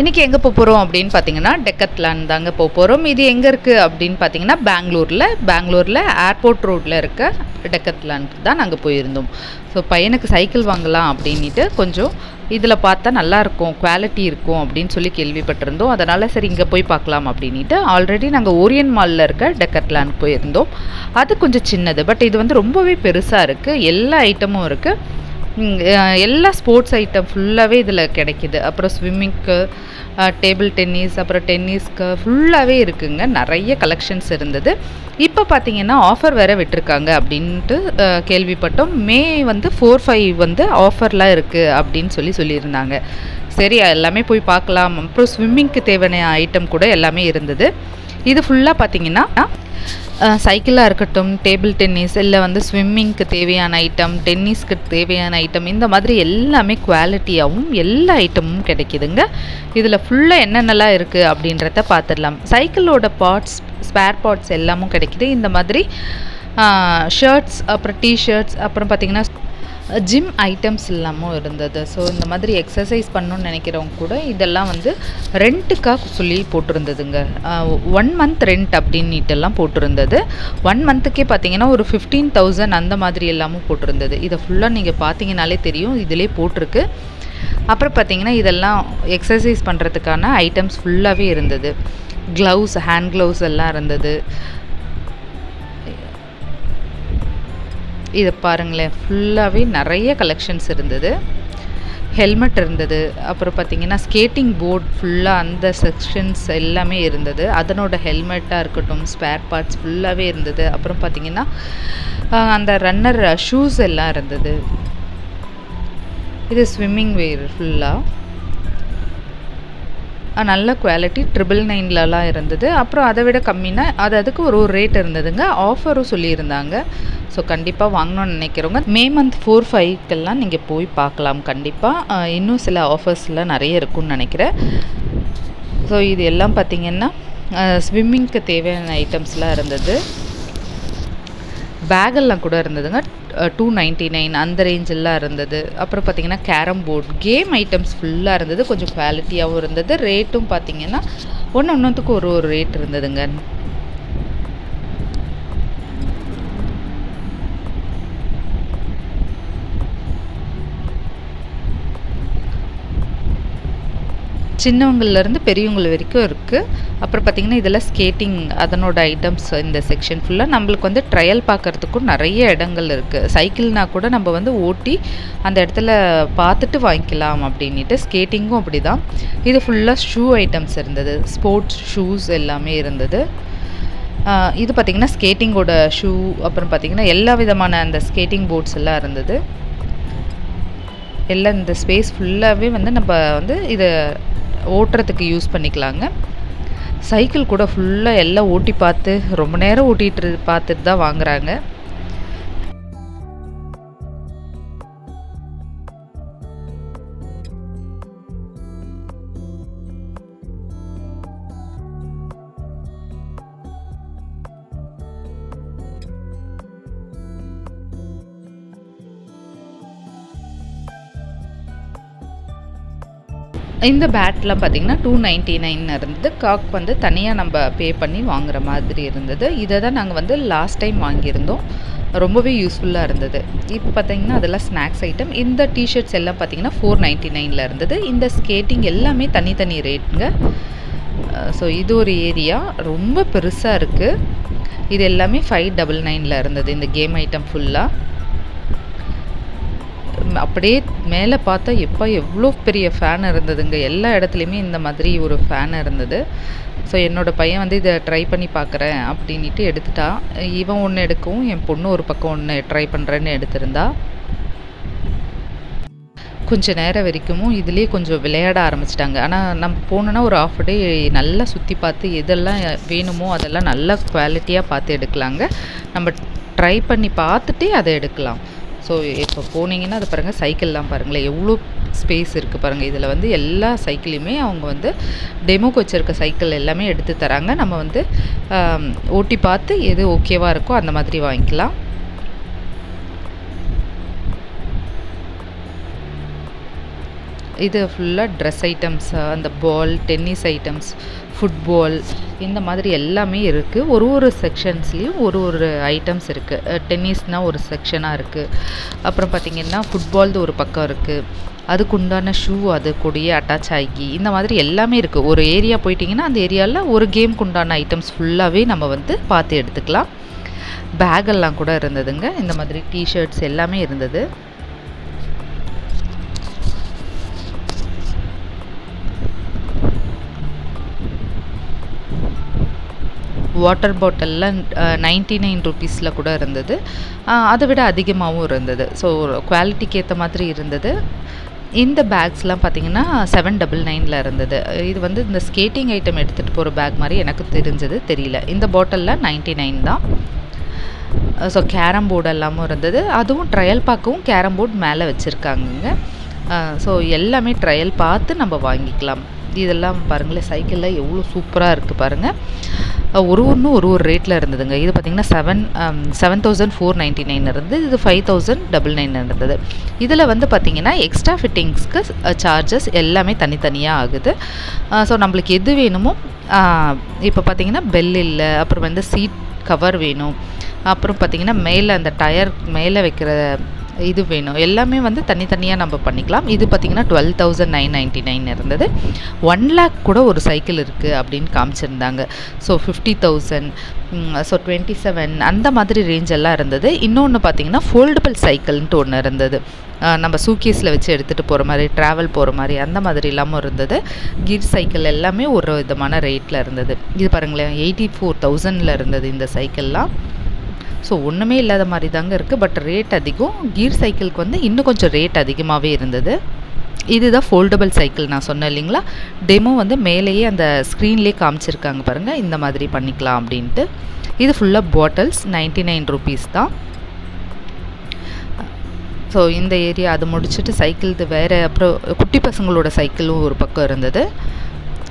இன்றைக்கி எங்கே போகிறோம் அப்படின்னு பார்த்தீங்கன்னா டெக்கத்லான் தாங்க போகிறோம். இது எங்கே இருக்குது அப்படின்னு பார்த்தீங்கன்னா பெங்களூரில் ஏர்போர்ட் ரோட்டில் இருக்க டெக்கத்லானுக்கு தான் நாங்கள் போயிருந்தோம். ஸோ பையனுக்கு சைக்கிள் வாங்கலாம் அப்படின்ட்டு கொஞ்சம் இதில் பார்த்தா நல்லாயிருக்கும், குவாலிட்டி இருக்கும் அப்படின்னு சொல்லி கேள்விப்பட்டிருந்தோம். அதனால் சரி இங்கே போய் பார்க்கலாம் அப்படின்ட்டு ஆல்ரெடி நாங்கள் ஓரியன் மாலில் இருக்க டெக்கத்லானுக்கு போயிருந்தோம். அது கொஞ்சம் சின்னது, பட் இது வந்து ரொம்பவே பெருசாக இருக்குது. எல்லா ஐட்டமும் இருக்குது. எல்லா ஸ்போர்ட்ஸ் ஐட்டம் ஃபுல்லாகவே இதில் கிடைக்கிது. அப்புறம் ஸ்விம்மிங்க்கு, டேபிள் டென்னிஸ், அப்புறம் டென்னிஸ்க்கு ஃபுல்லாகவே இருக்குங்க. நிறைய கலெக்ஷன்ஸ் இருந்தது. இப்போ பார்த்தீங்கன்னா ஆஃபர் வேறு விட்டுருக்காங்க அப்படின்ட்டு கேள்விப்பட்டோம். மே வந்து 4-5 வந்து ஆஃபர்லாம் இருக்குது அப்படின்னு சொல்லியிருந்தாங்க. சரி எல்லாமே போய் பார்க்கலாம். அப்புறம் ஸ்விம்மிங்க்கு தேவையான ஐட்டம் கூட எல்லாமே இருந்தது. இது ஃபுல்லாக பார்த்தீங்கன்னா சைக்கிளாக இருக்கட்டும், டேபிள் டென்னிஸ், இல்லை வந்து ஸ்விம்மிங்க்கு தேவையான ஐட்டம், டென்னிஸ்க்கு தேவையான ஐட்டம், இந்த மாதிரி எல்லாமே குவாலிட்டியாகவும் எல்லா ஐட்டமும் கிடைக்கிதுங்க. இதில் ஃபுல்லாக என்னென்னலாம் இருக்குது அப்படின்றத பார்த்துடலாம். சைக்கிளோட பார்ட்ஸ், ஸ்பேர் பார்ட்ஸ் எல்லாமும் கிடைக்கிது. இந்த மாதிரி ஷர்ட்ஸ், அப்புறம் டிஷர்ட்ஸ், அப்புறம் பார்த்திங்கன்னா ஜிம் ஐட்டம்ஸ் எல்லாமும் இருந்தது. ஸோ இந்த மாதிரி எக்ஸசைஸ் பண்ணணுன்னு நினைக்கிறவங்க கூட இதெல்லாம் வந்து ரெண்ட்டுக்காக சொல்லி போட்டிருந்ததுங்க. 1 மந்த் ரெண்ட் அப்படின்னுட்டெல்லாம் போட்டிருந்தது. 1 மந்த்துக்கே பார்த்தீங்கன்னா ஒரு 15,000 அந்த மாதிரி எல்லாமும் போட்டிருந்தது. இதை ஃபுல்லாக நீங்கள் பார்த்தீங்கனாலே தெரியும், இதிலே போட்டிருக்கு. அப்புறம் பார்த்தீங்கன்னா இதெல்லாம் எக்ஸசைஸ் பண்ணுறதுக்கான ஐட்டம்ஸ் ஃபுல்லாகவே இருந்தது. க்ளவுஸ், ஹேண்ட் க்ளவுஸ் எல்லாம் இருந்தது. இதை பாருங்களேன், ஃபுல்லாகவே நிறைய கலெக்ஷன்ஸ் இருந்தது. ஹெல்மெட் இருந்தது. அப்புறம் பார்த்திங்கன்னா ஸ்கேட்டிங் போர்ட் ஃபுல்லாக அந்த செக்ஷன்ஸ் எல்லாமே இருந்தது. அதனோட ஹெல்மெட்டாக இருக்கட்டும், ஸ்பேர் பார்ட்ஸ் ஃபுல்லாகவே இருந்தது. அப்புறம் பார்த்திங்கன்னா அந்த ரன்னர் ஷூஸ் எல்லாம் இருந்தது. இது ஸ்விம்மிங் வேர் ஃபுல்லாக நல்ல குவாலிட்டி 999லாம் இருந்தது. அப்புறம் அதை விட கம்மினா அதுக்கு ஒரு ரேட் இருந்ததுங்க. ஆஃபரும் சொல்லியிருந்தாங்க. ஸோ கண்டிப்பாக வாங்கணும்னு நினைக்கிறவங்க மே மந்த் 4-5க்கெல்லாம் நீங்கள் போய் பார்க்கலாம். கண்டிப்பாக இன்னும் சில ஆஃபர்ஸ்லாம் நிறைய இருக்குன்னு நினைக்கிறேன். ஸோ இது எல்லாம் பார்த்திங்கன்னா ஸ்விம்மிங்க்கு தேவையான ஐட்டம்ஸ்லாம் இருந்தது. பேகெல்லாம் கூட இருந்ததுங்க. 299 அந்த ரேஞ்செல்லாம் இருந்தது. அப்புறம் பார்த்திங்கன்னா கேரம் போர்ட், கேம் ஐட்டம்ஸ் ஃபுல்லாக இருந்தது. கொஞ்சம் குவாலிட்டியாகவும் இருந்தது. ரேட்டும் பார்த்திங்கன்னா ஒன்றுத்துக்கு ஒரு ரேட் இருந்ததுங்க. சின்னவங்கள்லேருந்து பெரியவங்க வரைக்கும் இருக்குது. அப்புறம் பார்த்திங்கன்னா இதெல்லாம் ஸ்கேட்டிங் அதனோட ஐட்டம்ஸ். இந்த செக்ஷன் ஃபுல்லாக நம்மளுக்கு வந்து ட்ரையல் பார்க்குறதுக்கும் நிறைய இடங்கள் இருக்குது. சைக்கிள்னால் கூட நம்ம வந்து ஓட்டி அந்த இடத்துல பார்த்துட்டு வாங்கிக்கலாம் அப்படின்ட்டு. ஸ்கேட்டிங்கும் அப்படி தான். இது ஃபுல்லாக ஷூ ஐட்டம்ஸ் இருந்தது. ஸ்போர்ட்ஸ் ஷூஸ் எல்லாமே இருந்தது. இது பார்த்திங்கன்னா ஸ்கேட்டிங்கோட ஷூ, அப்புறம் பார்த்திங்கன்னா எல்லா விதமான அந்த ஸ்கேட்டிங் போர்ட்ஸ் எல்லாம் இருந்தது. எல்லாம் இந்த ஸ்பேஸ் ஃபுல்லாகவே வந்து நம்ம வந்து இதை ஓட்டுறதுக்கு யூஸ் பண்ணிக்கலாங்க. சைக்கிள் கூட ஃபுல்லாக எல்லாம் ஓட்டி பார்த்து ரொம்ப நேரம் பார்த்துட்டு தான் வாங்குறாங்க. இந்த பேட்லாம் பார்த்திங்கன்னா 299 இருந்தது. காக் வந்து தனியாக நம்ம பே பண்ணி வாங்குற மாதிரி இருந்தது. இதை தான் நாங்கள் வந்து லாஸ்ட் டைம் வாங்கியிருந்தோம். ரொம்பவே யூஸ்ஃபுல்லாக இருந்தது. இப்போ பார்த்திங்கன்னா அதெல்லாம் ஸ்நாக்ஸ் ஐட்டம். இந்த டிஷர்ட்ஸ் எல்லாம் பார்த்திங்கன்னா 499 இருந்தது. இந்த ஸ்கேட்டிங் எல்லாமே தனித்தனி ரேட்டுங்க. ஸோ இது ஒரு ஏரியா ரொம்ப பெருசாக இருக்குது. இது எல்லாமே 599 இருந்தது. இந்த கேம் ஐட்டம் ஃபுல்லாக அப்படியே மேலே பார்த்தா எவ்வளோ பெரிய ஃபேன் இருந்ததுங்க. எல்லா இடத்துலையுமே இந்த மாதிரி ஒரு ஃபேன் இருந்தது. ஸோ என்னோடய பையன் வந்து இதை ட்ரை பண்ணி பார்க்குறேன் அப்படின்ட்டு எடுத்துட்டான். இவன் ஒன்று எடுக்கவும் என் பொண்ணு ஒரு பக்கம் ஒன்று ட்ரை பண்ணுறேன்னு எடுத்திருந்தா. கொஞ்சம் நேரம் வரைக்கும் இதிலே கொஞ்சம் விளையாட ஆரம்பிச்சிட்டாங்க. ஆனால் நம்ம போனோன்னா ஒரு ½ டே நல்லா சுற்றி பார்த்து எதெல்லாம் வேணுமோ அதெல்லாம் நல்லா குவாலிட்டியாக பார்த்து எடுக்கலாங்க. நம்ம ட்ரை பண்ணி பார்த்துட்டே அதை எடுக்கலாம். ஸோ இப்போ போனீங்கன்னா அது பாருங்கள், சைக்கிள்லாம் பாருங்களேன் எவ்வளோ ஸ்பேஸ் இருக்குது பாருங்கள். இதில் வந்து எல்லா சைக்கிளையுமே அவங்க வந்து டெமோக்கு வச்சுருக்க சைக்கிள் எல்லாமே எடுத்து தராங்க. நம்ம வந்து ஓட்டி பார்த்து எது ஓகேவாக இருக்கோ அந்த மாதிரி வாங்கிக்கலாம். இது ஃபுல்லாக ட்ரெஸ் ஐட்டம்ஸ், அந்த பால், டென்னிஸ் ஐட்டம்ஸ், ஃபுட்பால், இந்த மாதிரி எல்லாமே இருக்குது. ஒரு செக்ஷன்ஸ்லேயும் ஒரு ஐட்டம்ஸ் இருக்குது. டென்னிஸ்னால் ஒரு செக்ஷனாக இருக்குது. அப்புறம் பார்த்திங்கன்னா ஃபுட்பால்து ஒரு பக்கம் இருக்குது. அதுக்கு உண்டான ஷூ அது கூடயே அட்டாச் ஆகி இந்த மாதிரி எல்லாமே இருக்குது. ஒரு ஏரியா போயிட்டிங்கன்னா அந்த ஏரியாவில் ஒரு கேமுக்கு உண்டான ஐட்டம்ஸ் ஃபுல்லாகவே நம்ம வந்து பார்த்து எடுத்துக்கலாம். பேக்கெல்லாம் கூட இருந்ததுங்க. இந்த மாதிரி டிஷர்ட்ஸ் எல்லாமே இருந்தது. வாட்டர் பாட்டில்லாம் 99 ருபீஸில் கூட இருந்தது. அதை விட அதிகமாகவும் இருந்தது. ஸோ குவாலிட்டிக்கு ஏற்ற மாதிரி இருந்தது. இந்த பேக்ஸ்லாம் பார்த்திங்கன்னா 799 இருந்தது. இது வந்து இந்த ஸ்கேட்டிங் ஐட்டம் எடுத்துகிட்டு போகிற பேக் மாதிரி எனக்கு தெரிஞ்சது தெரியல. இந்த பாட்டிலில் 99 தான். ஸோ கேரம் போர்டு எல்லாமும் இருந்தது. அதுவும் ட்ரையல் பார்க்கவும் கேரம் போர்டு மேலே வச்சுருக்காங்கங்க. ஸோ எல்லாமே ட்ரையல் பார்த்து நம்ம வாங்கிக்கலாம். இதெல்லாம் பாருங்களேன், சைக்கிளில் எவ்வளோ சூப்பராக இருக்குது பாருங்கள். ஒரு ரேட்டில் இருந்ததுங்க. இது பார்த்திங்கன்னா 7,499 இருந்தது. இது 5,099 இருந்தது. இதில் வந்து பார்த்திங்கன்னா எக்ஸ்ட்ரா ஃபிட்டிங்ஸ்க்கு சார்ஜஸ் எல்லாமே தனித்தனியாக ஆகுது. ஸோ நம்மளுக்கு எது வேணுமோ, இப்போ பார்த்திங்கன்னா பெல் இல்லை, அப்புறம் வந்து சீட் கவர் வேணும், அப்புறம் பார்த்திங்கன்னா மேலே அந்த டயர் மேலே வைக்கிற இது வேணும், எல்லாமே வந்து தனித்தனியாக நம்ம பண்ணிக்கலாம். இது பார்த்திங்கன்னா 12,999 இருந்தது. 1 lakh கூட ஒரு சைக்கிள் இருக்குது அப்படின்னு காமிச்சிருந்தாங்க. ஸோ 50,000, ஸோ 27 அந்த மாதிரி ரேஞ்ச் எல்லாம் இருந்தது. இன்னொன்று பார்த்திங்கன்னா ஃபோல்டபிள் சைக்கிள்ன்ட்டு ஒன்று இருந்தது. நம்ம சூக்கேஸில் வச்சு எடுத்துகிட்டு போகிற மாதிரி, ட்ராவல் போகிற மாதிரி அந்த மாதிரி இல்லாமல் இருந்தது. கீர் சைக்கிள் எல்லாமே ஒரு விதமான ரேட்டில் இருந்தது. இது பாருங்களேன், 84,000 இருந்தது இந்த சைக்கிள்லாம். ஸோ ஒன்றுமே இல்லாத மாதிரி தாங்க இருக்குது. பட் ரேட் அதிகம். கீர் சைக்கிளுக்கு வந்து இன்னும் கொஞ்சம் ரேட் அதிகமாகவே இருந்தது. இதுதான் ஃபோல்டபிள் சைக்கிள் நான் சொன்னேன் இல்லைங்களா. டெமோ வந்து மேலேயே அந்த ஸ்க்ரீன்லேயே காமிச்சிருக்காங்க பாருங்கள், இந்த மாதிரி பண்ணிக்கலாம் அப்படின்ட்டு. இது ஃபுல்லாக பாட்டில்ஸ் 99 ருபீஸ் தான். ஸோ இந்த ஏரியா அது முடிச்சுட்டு சைக்கிள்து வேறு, அப்புறம் குட்டி பசங்களோட சைக்கிளும் ஒரு பக்கம் இருந்தது.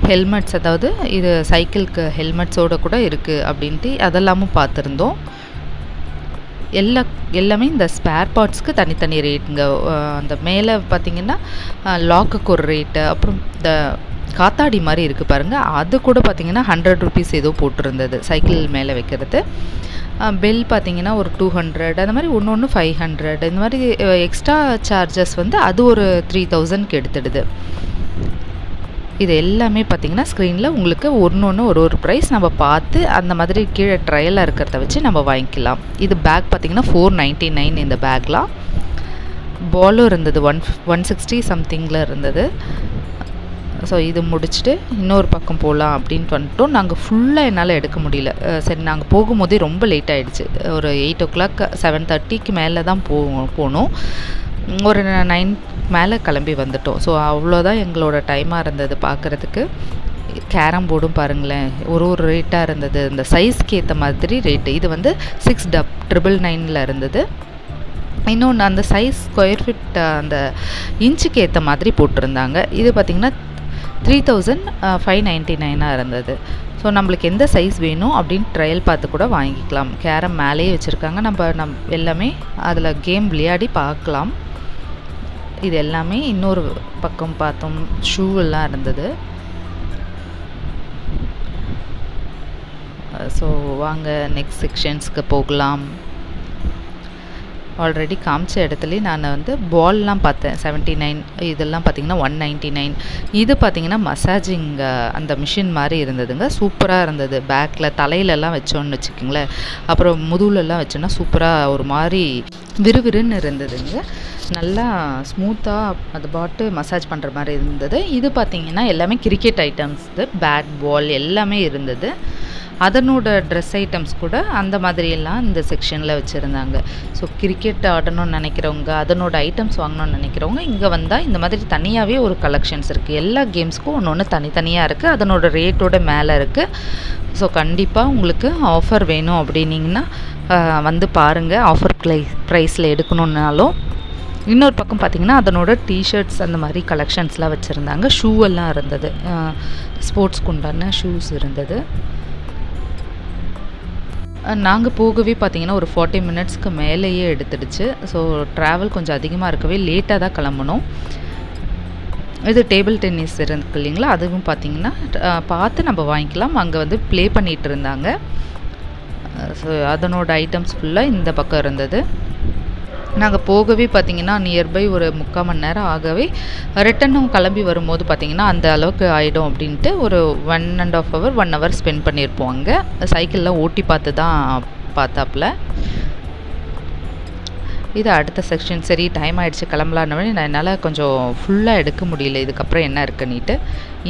ஹெல்மெட்ஸ், அதாவது இது சைக்கிளுக்கு ஹெல்மெட்ஸோடு கூட இருக்குது அப்படின்ட்டு அதெல்லாமும் பார்த்துருந்தோம். எல்லாமே இந்த ஸ்பேர் பார்ட்ஸ்க்கு தனித்தனி ரேட்டுங்க. அந்த மேலே பார்த்திங்கன்னா லாக்குக்கு ஒரு ரேட்டு, அப்புறம் இந்த காத்தாடி மாதிரி இருக்குது பாருங்கள், அது கூட பார்த்திங்கன்னா 100 ருபீஸ் ஏதோ போட்டிருந்தது சைக்கிள் மேலே வைக்கிறது. பெல் பார்த்திங்கன்னா ஒரு 200, அந்த மாதிரி ஒன்று 500, இந்த மாதிரி எக்ஸ்ட்ரா சார்ஜஸ் வந்து அது ஒரு 3,000க்கு எடுத்துடுது. இது எல்லாமே பார்த்திங்கன்னா ஸ்க்ரீனில் உங்களுக்கு ஒன்று ஒரு ப்ரைஸ் நம்ம பார்த்து அந்த மாதிரி கீழே ட்ரையலாக இருக்கிறத வச்சு நம்ம வாங்கிக்கலாம். இது பேக் பார்த்திங்கன்னா 499 இந்த பேக்லாம். பாலும் இருந்தது 160 சம்திங்கில் இருந்தது. ஸோ இது முடிச்சுட்டு இன்னொரு பக்கம் போகலாம் அப்படின்ட்டு வந்துட்டோம். நாங்கள் ஃபுல்லாக என்னால் எடுக்க முடியல. சரி, நாங்கள் போகும்போதே ரொம்ப லேட் ஆகிடுச்சு. ஒரு 8 o'clock 7:30க்கு மேலே தான் போனோம். ஒரு 9 மேலே கிளம்பி வந்துட்டோம். ஸோ அவ்வளோதான் எங்களோட டைமாக இருந்தது பார்க்குறதுக்கு. கேரம் போர்டும் பாருங்களேன், ஒரு ரேட்டாக இருந்தது. இந்த சைஸ்க்கு ஏற்ற மாதிரி ரேட்டு. இது வந்து 6,999 இருந்தது. இன்னொன்று அந்த சைஸ் ஸ்கொயர் ஃபீட் அந்த இன்ச்சுக்கு ஏற்ற மாதிரி போட்டிருந்தாங்க. இது பார்த்திங்கன்னா 3,599 இருந்தது. ஸோ நம்மளுக்கு எந்த சைஸ் வேணும் அப்படின்னு ட்ரையல் பார்த்து கூட வாங்கிக்கலாம். கேரம் மேலேயே வச்சுருக்காங்க. நம்ம எல்லாமே அதில் கேம் விளையாடி பார்க்கலாம். இது எல்லாமே இன்னொரு பக்கம் பார்த்தோம். ஷூ எல்லாம் இருந்தது. ஸோ வாங்க நெக்ஸ்ட் செக்ஷன்ஸ்க்கு போகலாம். ஆல்ரெடி காமிச்ச இடத்துலேயே நான் வந்து பால்லாம் பார்த்தேன் 79. இதெல்லாம் பார்த்திங்கன்னா 199. இது பார்த்திங்கன்னா மசாஜிங் அந்த மிஷின் மாதிரி இருந்ததுங்க. சூப்பராக இருந்தது. பேக்கில் தலையிலலாம் வச்சோன்னு வச்சுக்கோங்களேன், அப்புறம் முதுகுலெல்லாம் வச்சோன்னா சூப்பராக ஒரு மாதிரி விறுவிறுன்னு இருந்ததுங்க. நல்லா ஸ்மூத்தாக அது பாட்டு மசாஜ் பண்ணுற மாதிரி இருந்தது. இது பார்த்திங்கன்னா எல்லாமே கிரிக்கெட் ஐட்டம்ஸ், பேட் பால் எல்லாமே இருந்தது. அதனோட ட்ரெஸ் ஐட்டம்ஸ் கூட அந்த மாதிரியெல்லாம் இந்த செக்ஷனில் வச்சுருந்தாங்க. ஸோ கிரிக்கெட் ஆடணும்னு நினைக்கிறவங்க, அதனோட ஐட்டம்ஸ் வாங்கணும்னு நினைக்கிறவங்க இங்கே வந்தால் இந்த மாதிரி தனியாகவே ஒரு கலெக்ஷன்ஸ் இருக்குது. எல்லா கேம்ஸ்க்கும் ஒன்று தனித்தனியாக இருக்குது. அதனோட ரேட்டோட மேலே இருக்குது. ஸோ கண்டிப்பாக உங்களுக்கு ஆஃபர் வேணும் அப்படின்னிங்கன்னா வந்து பாருங்கள். ஆஃபர் ப்ரைஸில் எடுக்கணுன்னாலும். இன்னொரு பக்கம் பார்த்திங்கன்னா அதனோட டிஷர்ட்ஸ் அந்த மாதிரி கலெக்ஷன்ஸ்லாம் வச்சுருந்தாங்க. ஷூ எல்லாம் இருந்தது. ஸ்போர்ட்ஸ்க்கு உண்டான ஷூஸ் இருந்தது. நாங்கள் போகவே பார்த்திங்கன்னா ஒரு 40 மினிட்ஸ்க்கு மேலேயே எடுத்துடுச்சு. ஸோ ட்ராவல் கொஞ்சம் அதிகமாக இருக்கவே லேட்டாக தான் கிளம்பணும். இது டேபிள் டென்னிஸ் இருக்கு இல்லைங்களா, அதுவும் பார்த்தீங்கன்னா பார்த்து நம்ம வாங்கிக்கலாம். அங்கே வந்து ப்ளே பண்ணிகிட்டு இருந்தாங்க. ஸோ அதனோட ஐட்டம்ஸ் ஃபுல்லாக இந்த பக்கம் இருந்தது. நாங்கள் போகவே பார்த்திங்கன்னா நியர்பை ஒரு 3/4 மணி நேரம் ஆகவே ரிட்டனும் கிளம்பி வரும்போது பார்த்திங்கன்னா அந்த அளவுக்கு ஆகிடும் அப்படின்ட்டு ஒரு 1.5 hour 1 hour ஸ்பெண்ட் பண்ணியிருப்போம். அங்கே சைக்கிளில் ஓட்டி பார்த்து தான் பார்த்தாப்புல. இது அடுத்த செக்ஷன். சரி டைம் ஆகிடுச்சு கிளம்பலான்னு நான் என்னால் கொஞ்சம் ஃபுல்லாக எடுக்க முடியல இதுக்கப்புறம் என்ன இருக்குன்னிட்டு.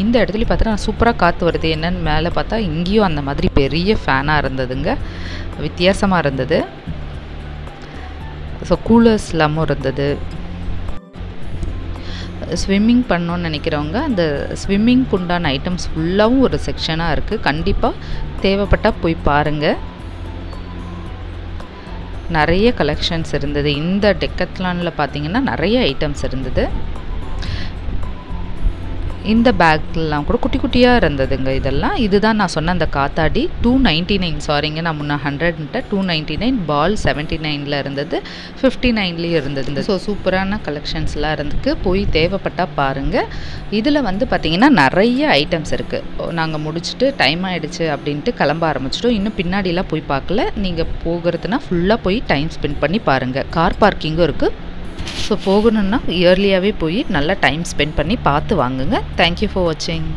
இந்த இடத்துல பார்த்தா நான் சூப்பராக காற்று வருது. என்னன்னு மேலே பார்த்தா இங்கேயும் அந்த மாதிரி பெரிய ஃபேனாக இருந்ததுங்க, வித்தியாசமாக இருந்தது. ஸோ கூலர்ஸ் இல்லாமல் இருந்தது. ஸ்விம்மிங் பண்ணணுன்னு நினைக்கிறவங்க அந்த ஸ்விம்மிங்க்கு உண்டான ஐட்டம்ஸ் ஃபுல்லாகவும் ஒரு செக்ஷனாக இருக்குது. கண்டிப்பாக தேவைப்பட்டால் போய் பாருங்கள். நிறைய கலெக்ஷன்ஸ் இருந்தது. இந்த டெக்கத்லானில் பார்த்தீங்கன்னா நிறைய ஐட்டம்ஸ் இருந்தது. இந்த பேக்லாம் கூட குட்டி குட்டியாக இருந்ததுங்க இதெல்லாம். இதுதான் நான் சொன்ன அந்த காத்தாடி 299. சாரிங்க, நான் முன்னே 100ன்ட்டு 299. பால் 79ல் இருந்தது, 59லேயும் இருந்தது. ஸோ சூப்பரான கலெக்ஷன்ஸ்லாம் இருந்துக்கு. போய் தேவைப்பட்டால் பாருங்கள். இதில் வந்து பார்த்திங்கன்னா நிறைய ஐட்டம்ஸ் இருக்குது. நாங்கள் முடிச்சுட்டு டைம் ஆகிடுச்சு அப்படின்ட்டு கிளம்ப ஆரம்பிச்சிட்டோம். இன்னும் பின்னாடிலாம் போய் பார்க்கல. நீங்கள் போகிறதுனா ஃபுல்லாக போய் டைம் ஸ்பெண்ட் பண்ணி பாருங்கள். கார் பார்க்கிங்கும் இருக்குது. ஸோ போகணுன்னா இயர்லியாகவே போய் நல்லா டைம் ஸ்பெண்ட் பண்ணி பார்த்து வாங்குங்க. தேங்க்யூ ஃபார் வாட்சிங்.